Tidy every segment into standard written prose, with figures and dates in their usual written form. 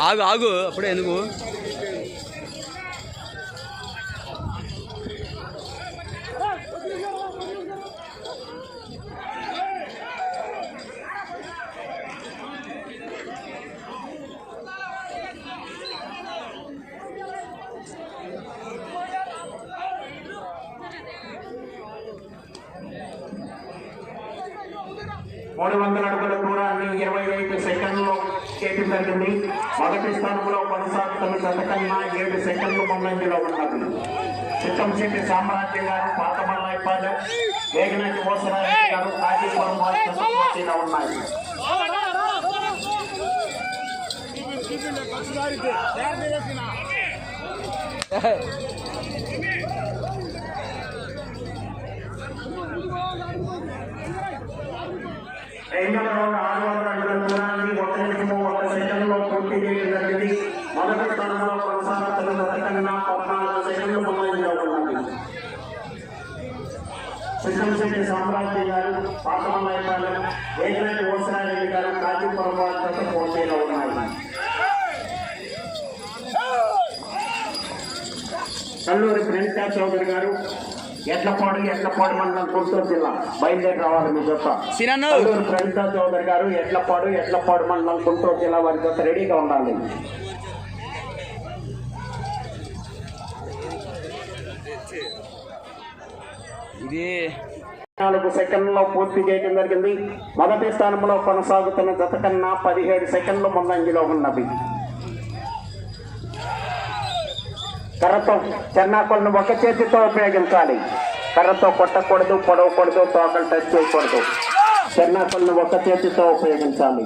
ఆగు ఆగు అప్పుడే ఎందుకు మూడు వందల అడుగుల దూరాన్ని 25 సెకండ్లో చేయడం జరిగింది. మొదటి స్థానంలో కొనసాగుతున్న జతకన్నా 7 సెకండ్లు ముందంజలో ఉన్నది. చిత్తంశెట్టి సామ్రాజ్యం గారు, పాతమల్లాయిపాలెం, వేగనటి ఓసరారెడ్డి గారు, కాజీపురం పోటీలో ఉన్నాయి. రెండవ రౌండ్ 600 అడుగుల దూరాన్ని 1 నిమిషము 1 సెకండ్లో పూర్తి చేయడం జరిగింది. మొదటి స్థానంలో కొనసాగుతున్న జతకన్నా 14 సెకండ్లు ముందంజలో ఉన్నది. చిత్తంశెట్టి సామ్రాజ్యం గారు, పాతమల్లాయిపాలెం, వేగనటి ఓసరారెడ్డి గారు, కాజీపురం పోటీలో ఉన్నాయి. కల్లూరి ప్రణితా చౌదరి గారు, ఎడ్లపాడు మండలం గుంటూరు జిల్లా బయలుదేరి రావాలి. మీ జత కల్లూరి ప్రణితా చౌదరి గారు, ఎడ్లపాడు మండలం గుంటూరు జిల్లా వారి జత రెడీగా ఉండాలి. ఇది 4 సెకండ్లో పూర్తి చేయడం జరిగింది. మొదటి స్థానంలో కొనసాగుతున్న జత కన్నా 17 సెకండ్లు ముందంజలో ఉన్నది. కర్రతో చెన్నాకులను ఒక చేతితో ఉపయోగించాలి. కర్రతో కొట్టకూడదు, పొడవకూడదు, తోకలు టచ్ చేయకూడదు. చెన్నాకులను ఒక చేతితో ఉపయోగించాలి.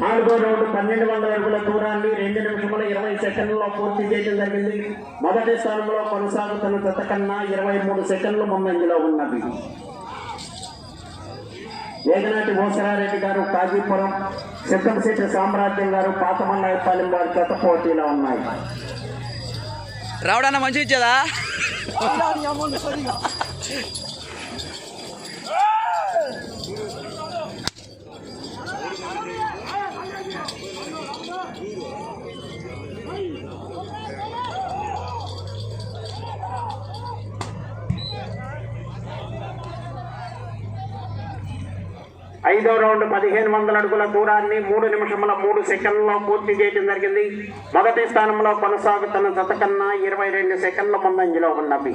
నాలుగో రౌండ్ 1200 అడుగుల దూరాన్ని 2 నిమిషముల 20 సెకండ్లలో పూర్తి చేయడం జరిగింది. మొదటి స్థానంలో కొనసాగుతున్న జత కన్నా 23 సెకండ్లు ముందంజలో ఉన్నది. వేగనాటి ఓసరారెడ్డి గారు, కాజీపురం, చిత్తంశెట్టి సామ్రాజ్యం గారు, పాతమల్లాయిపాలెం వారి జత పోటీలో ఉన్నాయి. రావడాన్న మంచి ఇచ్చేదా 5వ రౌండ్ 1500 అడుగుల దూరాన్ని 3 నిమిషముల 3 సెకండ్లలో పూర్తి చేయడం జరిగింది. మొదటి స్థానంలో కొనసాగుతున్న జత కన్నా 22 సెకండ్ల ముందంజలో ఉన్నది.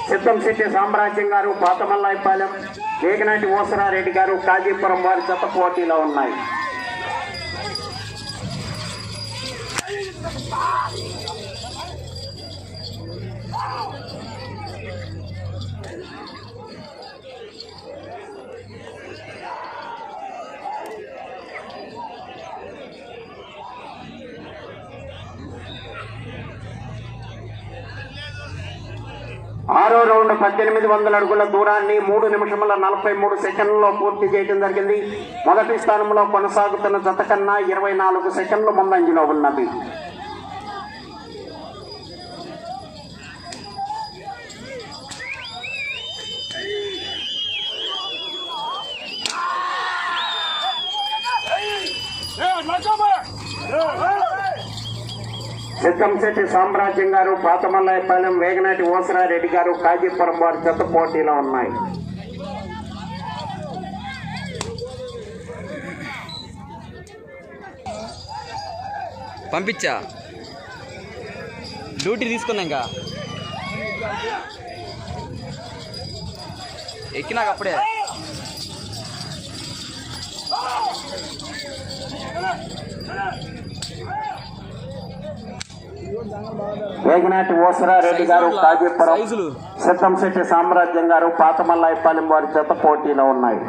చిత్తంశెట్టి సామ్రాజ్యం గారు, పాతమల్లాయిపాలెం, వేగనాటి ఓసరారెడ్డి గారు, కాజీపురం వారి జత పోటీలో ఉన్నాయి. ఆరో రౌండ్ 1800 అడుగుల దూరాన్ని 3 నిమిషముల 43 సెకండ్లలో పూర్తి చేయడం జరిగింది. మొదటి స్థానంలో కొనసాగుతున్న జత కన్నా 24 సెకండ్లు ముందంజలో ఉన్నది. చిత్తంశెట్టి సామ్రాజ్యం గారు, పాతమల్లాయిపాలెం, వేగనాటి ఓసరారెడ్డి గారు, కాజీపురం వారి జత పోటీలో ఉన్నాయి. పంపించా డ్యూటీ తీసుకున్నాక ఎక్కినాక అప్పుడే వేగనాటి ఓసరారెడ్డి గారు, కాజీపురం, చిత్తంశెట్టి సామ్రాజ్యం గారు, పాతమల్లాయిపాలెం వారి జత పోటీలో ఉన్నాయి.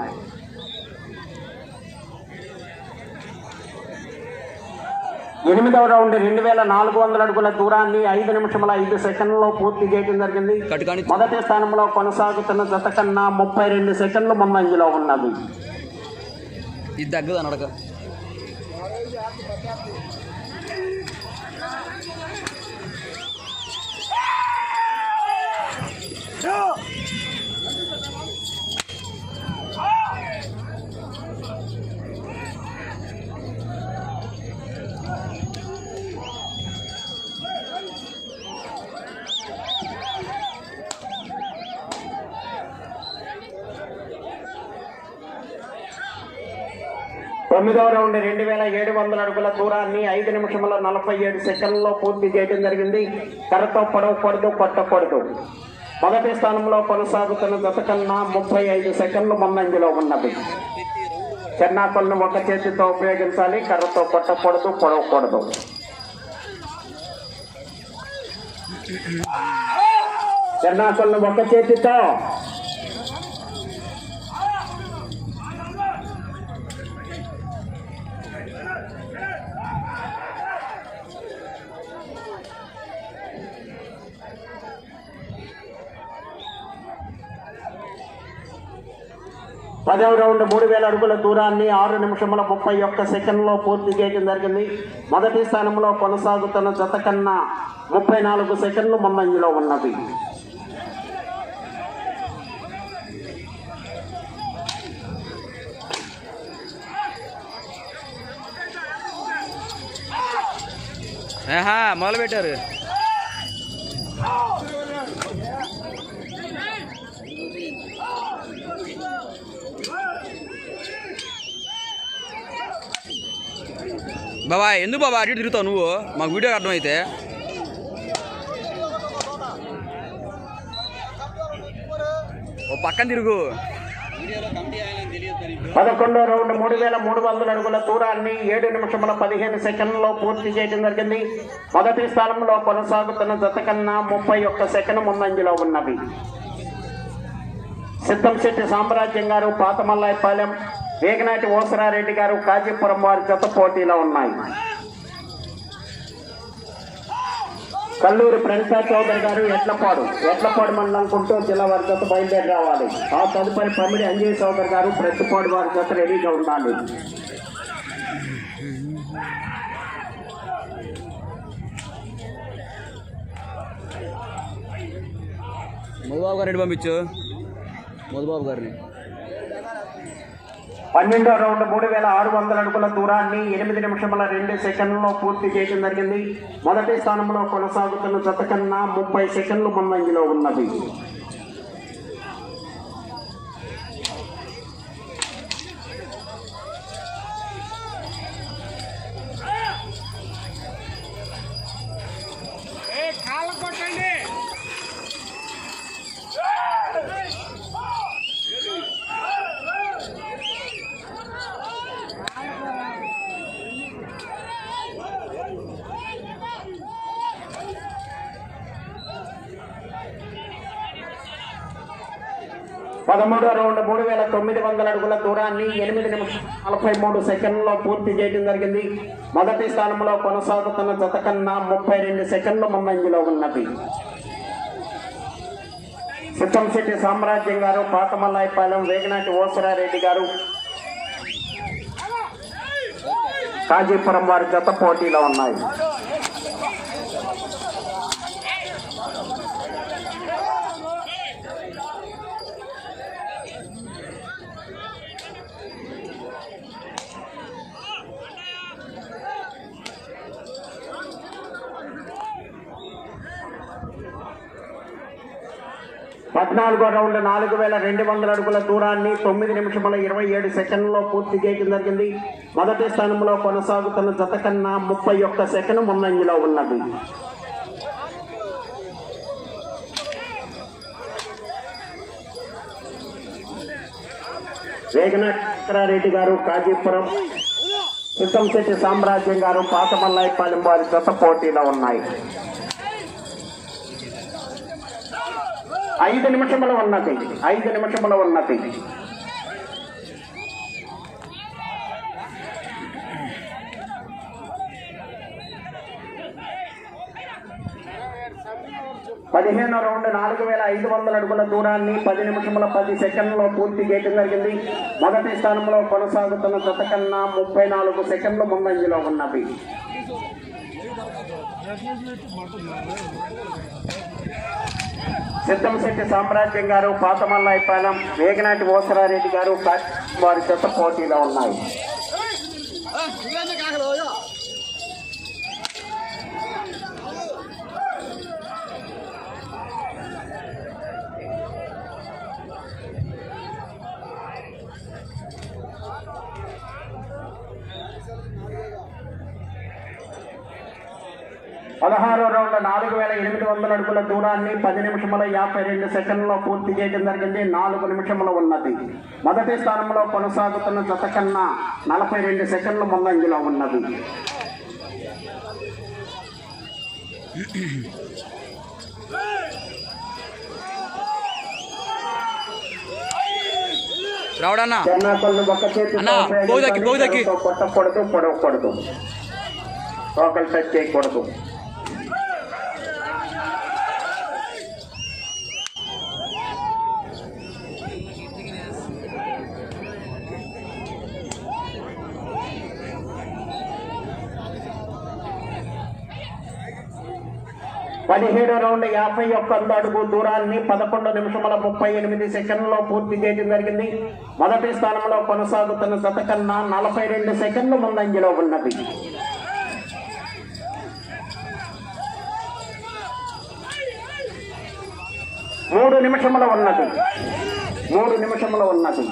ఎనిమిదవ రౌండ్ 2400 అడుగుల దూరాన్ని 5 నిమిషముల 5 సెకండ్లలో పూర్తి చేయడం జరిగింది. మొదటి స్థానంలో కొనసాగుతున్న జత కన్నా 32 సెకండ్లు ముందంజలో ఉన్నది. ఇది తగ్గదు నడక. తొమ్మిదవ రౌండ్ 2700 అడుగుల దూరాన్ని 5 నిమిషముల 47 సెకండ్లలో పూర్తి చేయడం జరిగింది. కర్రతో పడవకూడదు, కొట్టకూడదు. మొదటి స్థానంలో కొనసాగుతున్న జత కన్నా 35 సెకండ్లు ముందంజలో ఉన్నది. చెన్నాకొలను ఒక చేతితో ఉపయోగించాలి. కర్రతో కొట్టకూడదు, పొడవకూడదు. చెన్నాకొలను ఒక చేతితో పదవ రౌండ్ 3000 అడుగుల దూరాన్ని 6 నిమిషముల 31 సెకండ్లో పూర్తి చేయడం జరిగింది. మొదటి స్థానంలో కొనసాగుతున్న జత కన్నా 34 సెకండ్లు ముందంజలో ఉన్నది. మొదలు పెట్టారు. బాబా ఎందుకు బాబా అటు తిరుగుతావు నువ్వు? మాకు వీడియో అర్థమైతే ఓ పక్కన తిరుగు. 11వ రౌండ్ 3300 అడుగుల దూరాన్ని 7 నిమిషముల 15 సెకండ్లలో పూర్తి చేయడం జరిగింది. మొదటి స్థానంలో కొనసాగుతున్న జత కన్నా 31 సెకండ్ ముందంజలో ఉన్నవి. సిద్ధంశెట్టి సామ్రాజ్యం గారు, పాతమల్లాయపాలెం, వేగనాటి ఓసరారెడ్డి గారు, కాజీపురం వారి జత పోటీలో ఉన్నాయి. కల్లూరు ప్రణితా చౌదరి గారు, ఎట్లపాడు మండలం గుంటూరు జిల్లా వారి జత బయలుదేరి రావాలి. ఆ తదుపరి పమిడి అంజయ్ చౌదరి గారు, ప్రతిపాడు వారి జత రెడీగా ఉండాలి. మధుబాబు గారిని పంపించు. మధుబాబు గారిని 12వ రౌండ్ 3600 అడుగుల దూరాన్ని 8 నిమిషముల 2 సెకండ్లలో పూర్తి చేయడం జరిగింది. మొదటి స్థానంలో కొనసాగుతున్న జత కన్నా 30 సెకండ్లు ముందంజలో ఉన్నది. పదమూడవ రౌండ్ 3900 అడుగుల దూరాన్ని 8 నిమిషాల 43 సెకండ్లలో పూర్తి చేయడం జరిగింది. మొదటి స్థానంలో కొనసాగుతున్న జత కన్నా 32 సెకండ్లు ముందంజలో ఉన్నది. సిద్ధంశెట్టి సామ్రాజ్యం గారు, పాతమల్లాయపాలెం, వేగనాటి ఓసరారెడ్డి గారు, కాజీపురం వారి జత పోటీలో ఉన్నాయి. పద్నాలుగో రౌండ్ 4200 అడుగుల దూరాన్ని 9 నిమిషముల 27 సెకండ్లలో పూర్తి చేయడం జరిగింది. మొదటి స్థానంలో కొనసాగుతున్న జత కన్నా 31 సెకండ్ ముందంజలో ఉన్నది. వేగనారెడ్డి గారు, కాజీపురం, సిద్ధంశెట్టి సామ్రాజ్యం గారు, పాతమల్లాయపాలెం వారి జత పోటీలో ఉన్నాయి. 5 నిమిషముల ఉన్నది. 5 నిమిషముల ఉన్నది. 15వ రౌండ్ 4500 అడుగుల దూరాన్ని 10 నిమిషముల 10 సెకండ్లలో పూర్తి చేయడం జరిగింది. మొదటి స్థానంలో కొనసాగుతున్న జత కన్నా 34 సెకండ్లు ముందంజలో ఉన్నవి. సిద్ధంశెట్టి సామ్రాజ్యం గారు, పాతమల్లాయిపాలెం, వేగనాటి ఓసరారెడ్డి గారు వారి జత పోటీలో ఉన్నాయి. పదహారో రౌండ్ 4800 అడుగుల దూరాన్ని 10 నిమిషముల 52 సెకండ్లలో పూర్తి చేయడం జరిగింది. 4 నిమిషములు ఉన్నది. మొదటి స్థానంలో కొనసాగుతున్న జత కన్నా 42 సెకండ్ల ముందంజలో ఉన్నది. రావడన్నా ఒక చేతి కొట్టకూడదు, పొడవకూడదు, లోకల్ టచ్ చేయకూడదు. పదిహేడో రౌండ్ 51 అడుగు దూరాన్ని 11 నిమిషముల 38 సెకండ్లలో పూర్తి చేయడం జరిగింది. మొదటి స్థానంలో కొనసాగుతున్న జత కన్నా 42 సెకండ్లు ముందంజలో ఉన్నది. మూడు నిమిషముల ఉన్నది. 3 నిమిషముల ఉన్నది.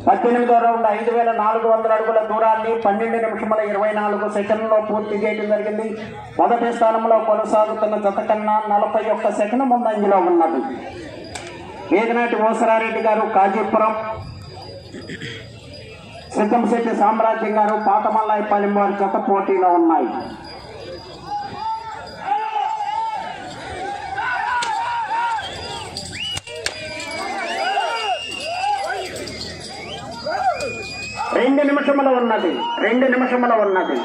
పద్దెనిమిదో రౌండ్ 5400 అడుగుల దూరాన్ని 12 నిమిషముల 24 సెకండ్లలో పూర్తి చేయడం జరిగింది. మొదటి స్థానంలో కొనసాగుతున్న జత కన్నా 41 సెకండ్ ముందంజలో ఉన్నది. వేగనాటి ఓసరారెడ్డి గారు, కాజీపురం, సిద్ధంశెట్టి సామ్రాజ్యం గారు, పాతమల్లాయిపాలెం వారి జత పోటీలో ఉన్నాయి. రెండు నిమిషముల ఉన్నది. 2 నిమిషముల ఉన్నది.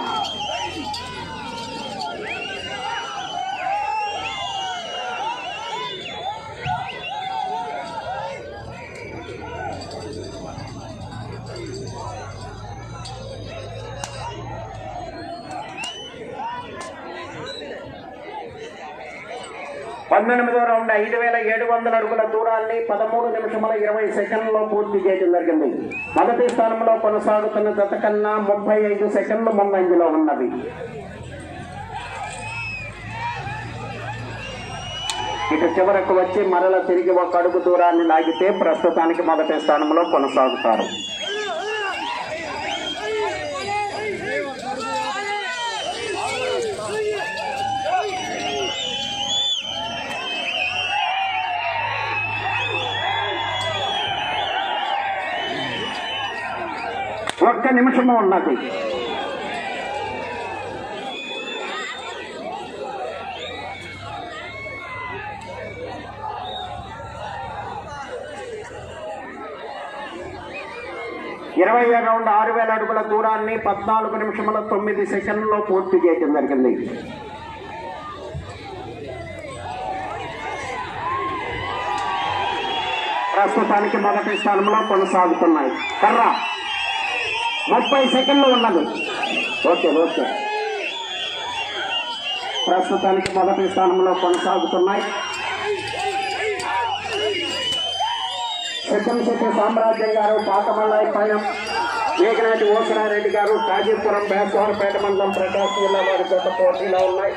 పద్దెనిమిదో రౌండ్ 5700 అడుగుల దూరాన్ని 13 నిమిషముల 20 సెకండ్లలో పూర్తి చేయడం జరిగింది. మొదటి స్థానంలో కొనసాగుతున్న జత కన్నా 35 సెకండ్లు ముందంజలో ఉన్నది. ఇటు చివరకు వచ్చి మరల తిరిగి 1 అడుగు దూరాన్ని లాగితే ప్రస్తుతానికి మొదటి స్థానంలో కొనసాగుతారు. ఒక్క నిమిషము ఉన్నది. ఇరవై రౌండ్ 6000 అడుగుల దూరాన్ని 14 నిమిషముల 9 సెకండ్లలో పూర్తి చేయడం జరిగింది. ప్రస్తుతానికి మొదటి స్థానంలో కొనసాగుతున్నాయి. కర్ర 30 సెకండ్లు ఉన్నది. ఓకే. ప్రస్తుతానికి మొదటి స్థానంలో కొనసాగుతున్నాయి. సిద్ధంశెట్టి సామ్రాజ్యం గారు, పాతమల్లాయిపాలెం, వేగనాటి ఓసరారెడ్డి గారు, కాజీపురం, బేసవారపేట మండలం, ప్రకాశం జిల్లా వారి జత పోటీలో ఉన్నాయి.